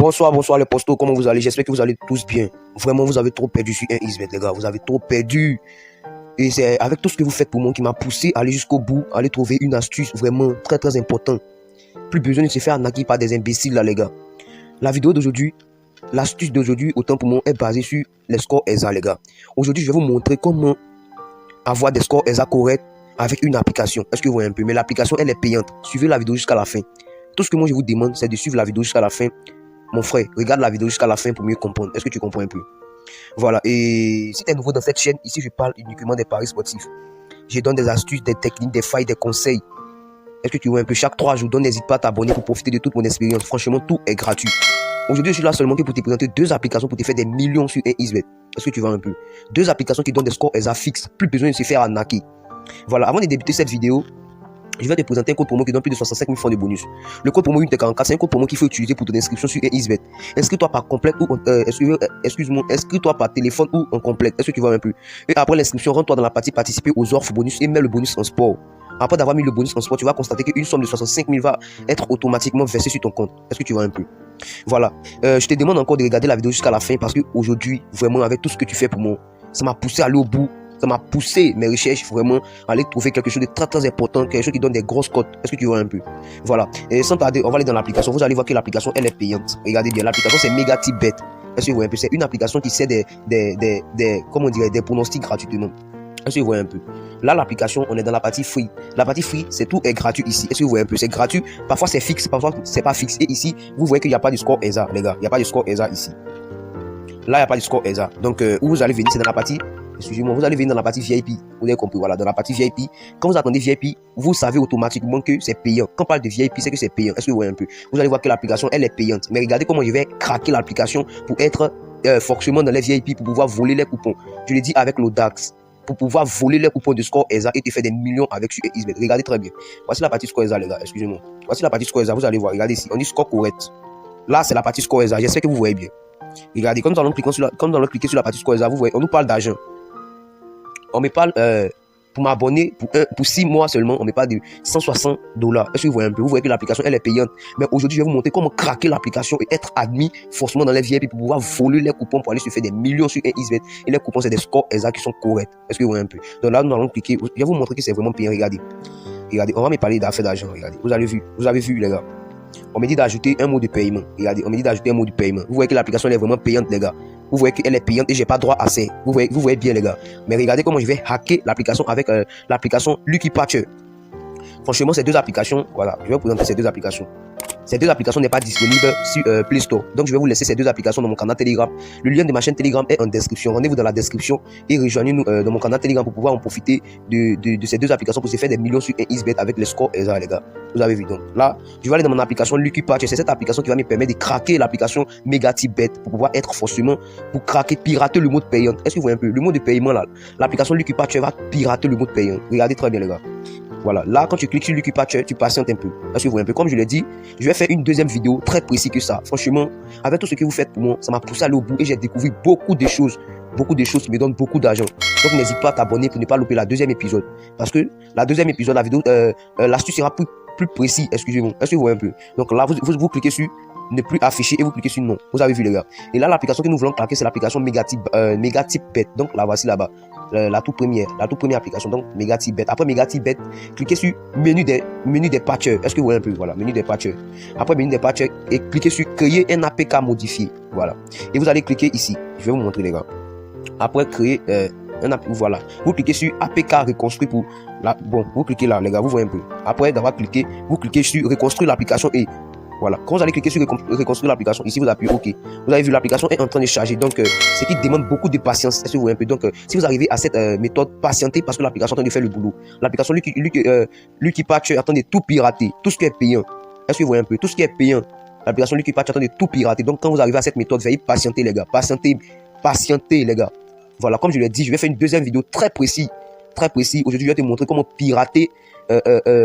Bonsoir, bonsoir les postos, comment vous allez? J'espère que vous allez tous bien. Vraiment, vous avez trop perdu sur 1xBet, les gars. Vous avez trop perdu. Et c'est avec tout ce que vous faites pour moi qui m'a poussé à aller jusqu'au bout, à aller trouver une astuce vraiment très très importante. Plus besoin de se faire arnaquer par des imbéciles là, les gars. La vidéo d'aujourd'hui, l'astuce d'aujourd'hui, autant pour moi, est basée sur les scores ESA, les gars. Aujourd'hui, je vais vous montrer comment avoir des scores ESA corrects avec une application. Est-ce que vous voyez un peu? Mais l'application, elle est payante. Suivez la vidéo jusqu'à la fin. Tout ce que moi je vous demande, c'est de suivre la vidéo jusqu'à la fin. Mon frère, regarde la vidéo jusqu'à la fin pour mieux comprendre. Est-ce que tu comprends un peu? Voilà, et si tu es nouveau dans cette chaîne, ici je parle uniquement des paris sportifs. Je donne des astuces, des techniques, des failles, des conseils. Est-ce que tu vois un peu? Chaque 3 jours, donc n'hésite pas à t'abonner pour profiter de toute mon expérience. Franchement, tout est gratuit. Aujourd'hui, je suis là seulement que pour te présenter 2 applications pour te faire des millions sur 1xBet. Est-ce que tu vois un peu? 2 applications qui donnent des scores ESA fixes. Plus besoin de se faire arnaquer. Voilà, avant de débuter cette vidéo, je vais te présenter un code promo qui donne plus de 65 000 francs de bonus. Le code promo UNT44, c'est un code promo qu'il faut utiliser pour ton inscription sur 1xBet. Inscris-toi par complète ou excuse-moi, inscris-toi par téléphone ou en complète. Est-ce que tu vois un peu? Et après l'inscription, rentre-toi dans la partie participer aux offres bonus et mets le bonus en sport. Après d'avoir mis le bonus en sport, tu vas constater qu'une somme de 65 000 va être automatiquement versée sur ton compte. Est-ce que tu vois un peu? Voilà. Je te demande encore de regarder la vidéo jusqu'à la fin parce qu'aujourd'hui, vraiment, avec tout ce que tu fais pour moi, ça m'a poussé à aller au bout. Ça m'a poussé mes recherches vraiment à aller trouver quelque chose de très très important, quelque chose qui donne des grosses cotes. Est-ce que tu vois un peu? Voilà. Et sans tarder, on va aller dans l'application. Vous allez voir que l'application, elle est payante. Regardez bien, l'application c'est MegaTipBet. Est-ce que vous voyez un peu? C'est une application qui sert comment on dirait, des pronostics gratuitement. Est-ce que vous voyez un peu? Là, l'application, on est dans la partie free. La partie free, c'est tout est gratuit ici. Est-ce que vous voyez un peu? C'est gratuit. Parfois, c'est fixe. Parfois, c'est pas fixe. Et ici, vous voyez qu'il n'y a pas de score ESA, les gars. Il n'y a pas de score ESA ici. Là, il n'y a pas de score ESA. Donc, où vous allez venir, c'est dans la partie... Excusez-moi, vous allez venir dans la partie VIP. Vous avez compris, voilà, dans la partie VIP. Quand vous attendez VIP, vous savez automatiquement que c'est payant. Quand on parle de VIP, c'est que c'est payant. Est-ce que vous voyez un peu? Vous allez voir que l'application, elle est payante. Mais regardez comment je vais craquer l'application pour être forcément dans les VIP, pour pouvoir voler les coupons. Je l'ai dit avec l'Audax. Pour pouvoir voler les coupons de score ESA et te faire des millions avec sur xBet. Regardez très bien. Voici la partie score ESA, les gars. Excusez-moi. Voici la partie score ESA. Vous allez voir. Regardez ici. On dit score correct. Là, c'est la partie score ESA. J'espère que vous voyez bien. Regardez, quand nous allons cliquer sur la partie score ESA, vous voyez, on nous parle d'argent. On me parle pour m'abonner pour 6 mois seulement, on me parle de 160 $. Est-ce que vous voyez un peu? Vous voyez que l'application elle est payante. Mais aujourd'hui, je vais vous montrer comment craquer l'application et être admis forcément dans les VIP pour pouvoir voler les coupons pour aller se faire des millions sur 1xBet. Et les coupons, c'est des scores ESA qui sont corrects. Est-ce que vous voyez un peu? Donc là, nous allons cliquer. Je vais vous montrer que c'est vraiment payant. Regardez. Regardez, on va me parler d'affaires d'argent. Regardez. Vous avez vu, les gars. On me dit d'ajouter un mot de paiement. Regardez, on me dit d'ajouter un mot de paiement. Vous voyez que l'application est vraiment payante, les gars. Vous voyez qu'elle est payante et j'ai pas droit à ça. Vous voyez bien, les gars. Mais regardez comment je vais hacker l'application avec l'application Lucky Patcher. Franchement, ces 2 applications, voilà, je vais vous présenter ces 2 applications. Ces 2 applications n'est pas disponibles sur Play Store. Donc, je vais vous laisser ces 2 applications dans mon canal Telegram. Le lien de ma chaîne Telegram est en description. Rendez-vous dans la description et rejoignez-nous dans mon canal Telegram pour pouvoir en profiter de ces 2 applications pour se faire des millions sur 1xBet avec les scores ESA, les gars. Vous avez vu donc. Là, je vais aller dans mon application Lucky Patch. C'est cette application qui va me permettre de craquer l'application MegaTipBet pour pouvoir être forcément, pour craquer, pirater le mode payant. Est-ce que vous voyez un peu? Le mode de paiement là, l'application Lucky Patch va pirater le mode payant. Regardez très bien, les gars. Voilà, là quand tu cliques sur Lucky Patcher, tu patientes un peu. Est-ce que vous voyez un peu? Comme je l'ai dit, je vais faire une deuxième vidéo très précise que ça. Franchement, avec tout ce que vous faites pour moi, ça m'a poussé à aller au bout et j'ai découvert beaucoup de choses qui me donnent beaucoup d'argent. Donc n'hésite pas à t'abonner pour ne pas louper la 2e épisode. Parce que la 2e épisode, la vidéo, l'astuce sera plus précis, excusez-moi. Est-ce que vous voyez un peu? Donc là, vous cliquez sur ne plus afficher et vous cliquez sur non. Vous avez vu, les gars. Et là, l'application que nous voulons craquer, c'est l'application MegaTipBet. Donc là, voici là-bas. La toute première application. Donc MegaTipBet. Après MegaTipBet, cliquez sur menu des patchers. Est-ce que vous voyez un peu? Voilà, menu des patchers. Après menu des patchers et cliquez sur créer un APK modifié. Voilà. Et vous allez cliquer ici. Je vais vous montrer, les gars. Après créer un APK, voilà. Vous cliquez sur APK reconstruit pour la. Bon, vous cliquez là, les gars. Vous voyez un peu. Après d'avoir cliqué, vous cliquez sur reconstruire l'application et voilà, quand vous allez cliquer sur reconstruire l'application, ici vous appuyez OK. Vous avez vu, l'application est en train de charger, donc ce qui demande beaucoup de patience. Est-ce que vous voyez un peu? Donc si vous arrivez à cette méthode, patientez parce que l'application est en train de faire le boulot. L'application Lucky Patch est en train de tout pirater, tout ce qui est payant. Est-ce que vous voyez un peu? Tout ce qui est payant, l'application Lucky Patch est en train de tout pirater. Donc quand vous arrivez à cette méthode, veuillez patienter, les gars. Patientez, les gars. Voilà, comme je l'ai dit, je vais faire une deuxième vidéo très précise. Aujourd'hui, je vais te montrer comment pirater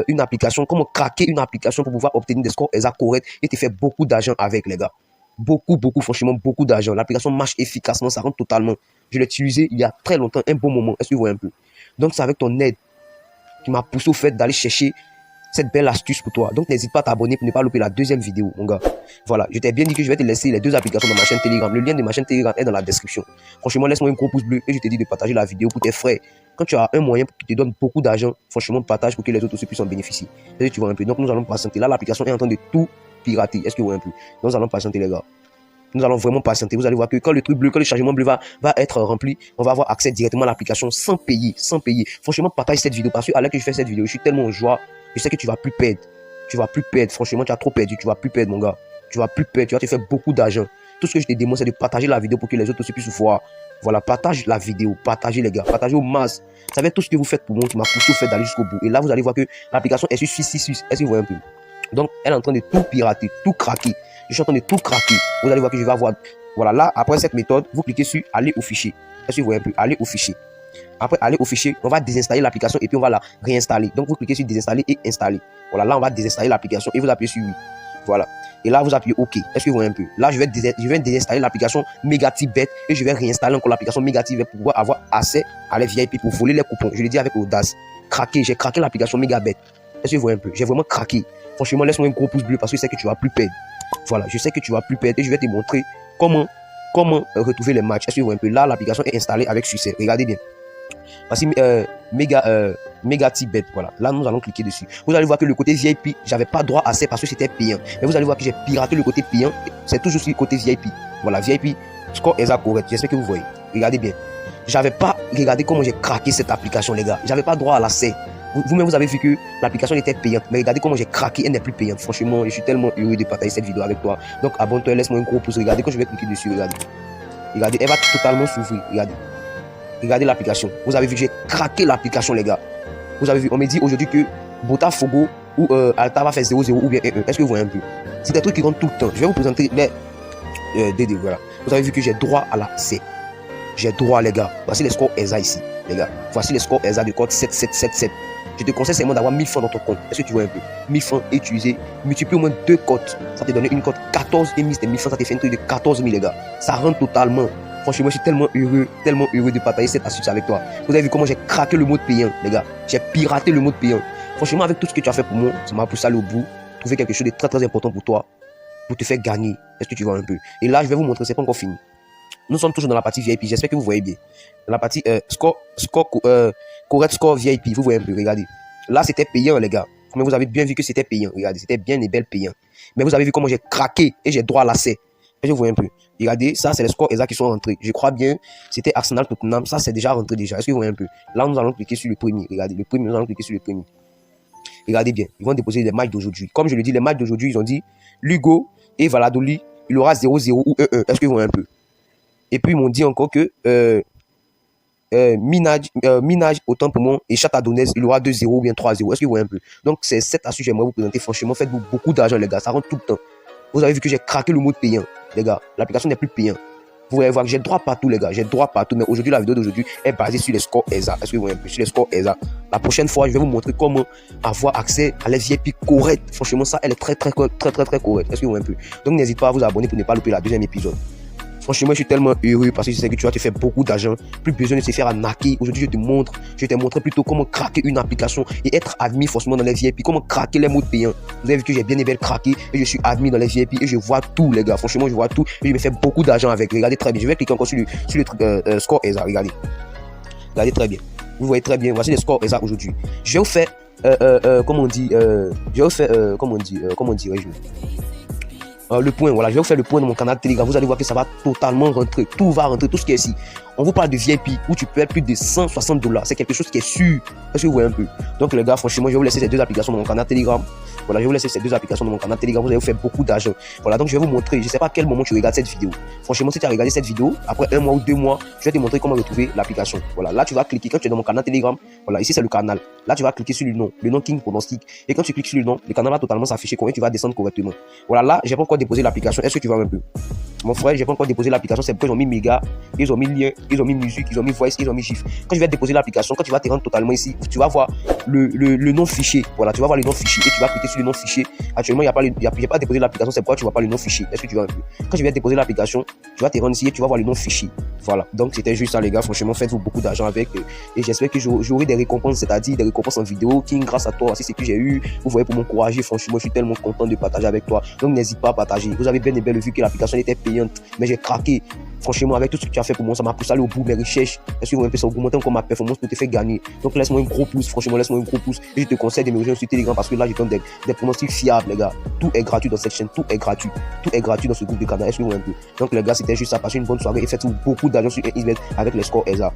une application, comment craquer une application pour pouvoir obtenir des scores ESA corrects et te faire beaucoup d'argent avec, les gars. Beaucoup, franchement, beaucoup d'argent. L'application marche efficacement, ça rentre totalement. Je l'ai utilisé il y a très longtemps, un bon moment. Est-ce que vous voyez un peu? Donc, c'est avec ton aide qui m'a poussé au fait d'aller chercher cette belle astuce pour toi. Donc n'hésite pas à t'abonner pour ne pas louper la deuxième vidéo, mon gars. Voilà, je t'ai bien dit que je vais te laisser les 2 applications dans ma chaîne Telegram. Le lien de ma chaîne Telegram est dans la description. Franchement, laisse-moi un gros pouce bleu et je te dis de partager la vidéo pour tes frères. Quand tu as un moyen qui te donne beaucoup d'argent, franchement, partage pour que les autres aussi puissent en bénéficier. Et tu vois un peu. Donc nous allons patienter. Là, l'application est en train de tout pirater. Est-ce que vous voyez un peu? Nous allons patienter, les gars. Nous allons vraiment patienter. Vous allez voir que quand le truc bleu, quand le chargement bleu va être rempli, on va avoir accès directement à l'application sans payer, sans payer. Franchement, partage cette vidéo parce que à l'heure que je fais cette vidéo, je suis tellement en joie. Je sais que tu vas plus perdre. Tu vas plus perdre. Franchement, tu as trop perdu. Tu vas plus perdre, mon gars. Tu vas plus perdre. Tu vas te faire beaucoup d'argent. Tout ce que je te demande, c'est de partager la vidéo pour que les autres aussi puissent voir. Voilà, partage la vidéo. Partagez, les gars. Partagez au max. Ça va être tout ce que vous faites pour moi qui m'a poussé au fait d'aller jusqu'au bout. Et là, vous allez voir que l'application est sur 666. Est-ce que vous voyez un peu? Donc, elle est en train de tout pirater, tout craquer. Je suis en train de tout craquer. Vous allez voir que je vais avoir... Voilà, là, après cette méthode, vous cliquez sur aller au fichier. Est-ce que vous voyez un peu? Aller au fichier. Après, aller au fichier, on va désinstaller l'application et puis on va la réinstaller. Donc, vous cliquez sur désinstaller et installer. Voilà, là, on va désinstaller l'application et vous appuyez sur oui. Voilà. Et là, vous appuyez OK. Est-ce que vous voyez un peu? Là, je vais désinstaller l'application Megatibet et je vais réinstaller encore l'application Megatibet pour pouvoir avoir accès à les VIP pour voler les coupons. Je l'ai dit avec audace. Craqué, j'ai craqué l'application Megabet. Est-ce que vous voyez un peu? J'ai vraiment craqué. Franchement, laisse-moi un gros pouce bleu parce que je sais que tu vas plus perdre. Voilà, je sais que tu vas plus perdre et je vais te montrer comment retrouver les matchs. Est-ce que vous voyez un peu? Là, l'application est installée avec succès. Regardez bien. Voici Megatibet. Voilà. Là, nous allons cliquer dessus. Vous allez voir que le côté VIP, j'avais pas droit à ça parce que c'était payant. Mais vous allez voir que j'ai piraté le côté payant. C'est toujours sur le côté VIP. Voilà, VIP, score exact correct. J'espère que vous voyez. Regardez bien. J'avais pas regardé comment j'ai craqué cette application, les gars. J'avais pas droit à l'accès. Vous-même, vous avez vu que l'application était payante. Mais regardez comment j'ai craqué, elle n'est plus payante. Franchement, je suis tellement heureux de partager cette vidéo avec toi. Donc, abonne-toi, laisse-moi un gros pouce. Regardez quand je vais cliquer dessus, regardez. Regardez, elle va totalement s'ouvrir. Regardez. Regardez l'application. Vous avez vu que j'ai craqué l'application, les gars. Vous avez vu, on me dit aujourd'hui que Botafogo ou Alta va faire 0-0 ou bien 1-1. Est-ce que vous voyez un peu? C'est des trucs qui comptent tout le temps. Je vais vous présenter les DD. Voilà. Vous avez vu que j'ai droit à la C. J'ai droit, les gars. Voici les scores ESA ici, les gars. Voici les scores ESA de code 7777. Je te conseille seulement d'avoir 1000 francs dans ton compte. Est-ce que tu vois un peu? 1000 francs utilisés. Multiplie au moins 2 cotes. Ça te donne une cote 14 000. C'était 1000 francs. Ça te fait une truc de 14 000, les gars. Ça rentre totalement. Franchement, je suis tellement heureux de partager cette astuce avec toi. Vous avez vu comment j'ai craqué le mode payant, les gars. J'ai piraté le mode payant. Franchement, avec tout ce que tu as fait pour moi, ça m'a poussé à aller au bout. Trouver quelque chose de très important pour toi. Pour te faire gagner. Est-ce que tu vois un peu? Et là, je vais vous montrer, c'est pas encore fini. Nous sommes toujours dans la partie VIP. J'espère que vous voyez bien. Dans la partie correct score VIP. Vous voyez un peu, regardez. Là, c'était payant, les gars. Mais vous avez bien vu que c'était payant. Regardez, c'était bien et belle payant. Mais vous avez vu comment j'ai craqué et j'ai droit à l'accès. Je vous vois un peu. Regardez, ça, c'est les scores exacts qui sont rentrés. Je crois bien, c'était Arsenal Tottenham. Ça, c'est déjà rentré déjà. Est-ce que vous voyez un peu? Là, nous allons cliquer sur le premier. Regardez, le premier, nous allons cliquer sur le premier. Regardez bien. Ils vont déposer les matchs d'aujourd'hui. Comme je le dis, les matchs d'aujourd'hui, ils ont dit Lugo et Valladolid, il aura 0-0 ou 1-1. Est-ce que vous voyez un peu? Et puis, ils m'ont dit encore que Minage, autant pour moi, et Château-Donès, il aura 2-0 ou bien 3-0. Est-ce que vous voyez un peu? Donc, c'est cette astuce que j'aimerais vous présenter. Franchement, faites-vous beaucoup d'argent, les gars. Ça rentre tout le temps. Vous avez vu que j'ai craqué le mode payant, les gars. L'application n'est plus payante. Vous allez voir que j'ai droit partout, les gars. J'ai droit partout. Mais aujourd'hui, la vidéo d'aujourd'hui est basée sur les scores ESA. Est-ce que vous voyez un peu? Sur les scores ESA. La prochaine fois, je vais vous montrer comment avoir accès à les VIP corrects. Franchement, ça, elle est très correcte. Est-ce que vous voyez un peu? Donc, n'hésitez pas à vous abonner pour ne pas louper la deuxième épisode. Franchement, je suis tellement heureux parce que je sais que tu vas te faire beaucoup d'argent. Plus besoin de se faire arnaquer. Aujourd'hui, je t'ai montré plutôt comment craquer une application et être admis forcément dans les VIP. Comment craquer les modes payants. Vous avez vu que j'ai bien et bien craqué et je suis admis dans les VIP et je vois tout, les gars. Franchement, je vois tout et je me fais beaucoup d'argent avec. Regardez très bien. Je vais cliquer encore sur le truc score ESA. Regardez. Regardez très bien. Vous voyez très bien. Voici les scores ESA aujourd'hui. Je vais vous faire, comment on dit, le point, voilà, je vais vous faire le point de mon canal Telegram. Vous allez voir que ça va totalement rentrer. Tout va rentrer, tout ce qui est ici. On vous parle de VIP où tu peux être plus de 160 $. C'est quelque chose qui est sûr. Est-ce que vous voyez un peu? Donc, les gars, franchement, je vais vous laisser ces 2 applications dans mon canal Telegram. Voilà, je vais vous laisser ces 2 applications dans mon canal Telegram. Vous allez vous faire beaucoup d'argent. Voilà, donc je vais vous montrer. Je ne sais pas à quel moment tu regardes cette vidéo. Franchement, si tu as regardé cette vidéo, après 1 mois ou 2 mois, je vais te montrer comment retrouver l'application. Voilà, là, tu vas cliquer quand tu es dans mon canal Telegram. Voilà, ici, c'est le canal. Là, tu vas cliquer sur le nom King Pronostic. Et quand tu cliques sur le nom, le canal va totalement s'afficher. Comment tu vas descendre correctement. Voilà, là, j'ai pas encore déposé l'application. Est-ce que tu vois un peu? Mon frère, j'ai pas encore déposé l'application, c'est pourquoi ils ont mis méga, ils ont mis lien, ils ont mis musique, ils ont mis voice, ils ont mis gif. Quand je vais déposer l'application, quand tu vas te rendre totalement ici, tu vas voir le nom fichier. Voilà, tu vas voir le nom fichier et tu vas cliquer sur le nom fichier. Actuellement, il n'y a pas déposé l'application, c'est pourquoi tu vois pas le nom fichier. Est-ce que tu vois un peu? Quand je vais déposer l'application, tu vas te rendre ici et tu vas voir le nom fichier. Voilà, donc c'était juste ça les gars, franchement faites-vous beaucoup d'argent avec et j'espère que j'aurai des récompenses, c'est-à-dire des récompenses en vidéo qui grâce à toi, c'est ce que j'ai eu, vous voyez pour m'encourager, franchement je suis tellement content de partager avec toi, donc n'hésite pas à partager. Vous avez bien et bien vu que l'application était payante, mais j'ai craqué, franchement avec tout ce que tu as fait pour moi, ça m'a poussé à aller au bout de mes recherches, est-ce que vous avez augmenter encore ma performance pour te faire gagner, donc laisse-moi un gros pouce, franchement laisse-moi un gros pouce, et je te conseille de me rejoindre sur Telegram parce que là je donne des pronostics fiables les gars, tout est gratuit dans cette chaîne, tout est gratuit dans ce groupe de canal, est-ce que vous avez un peu. Donc les gars c'était juste ça, passez une bonne soirée et faites beaucoup d'argent sur 1xBet avec les scores ESA.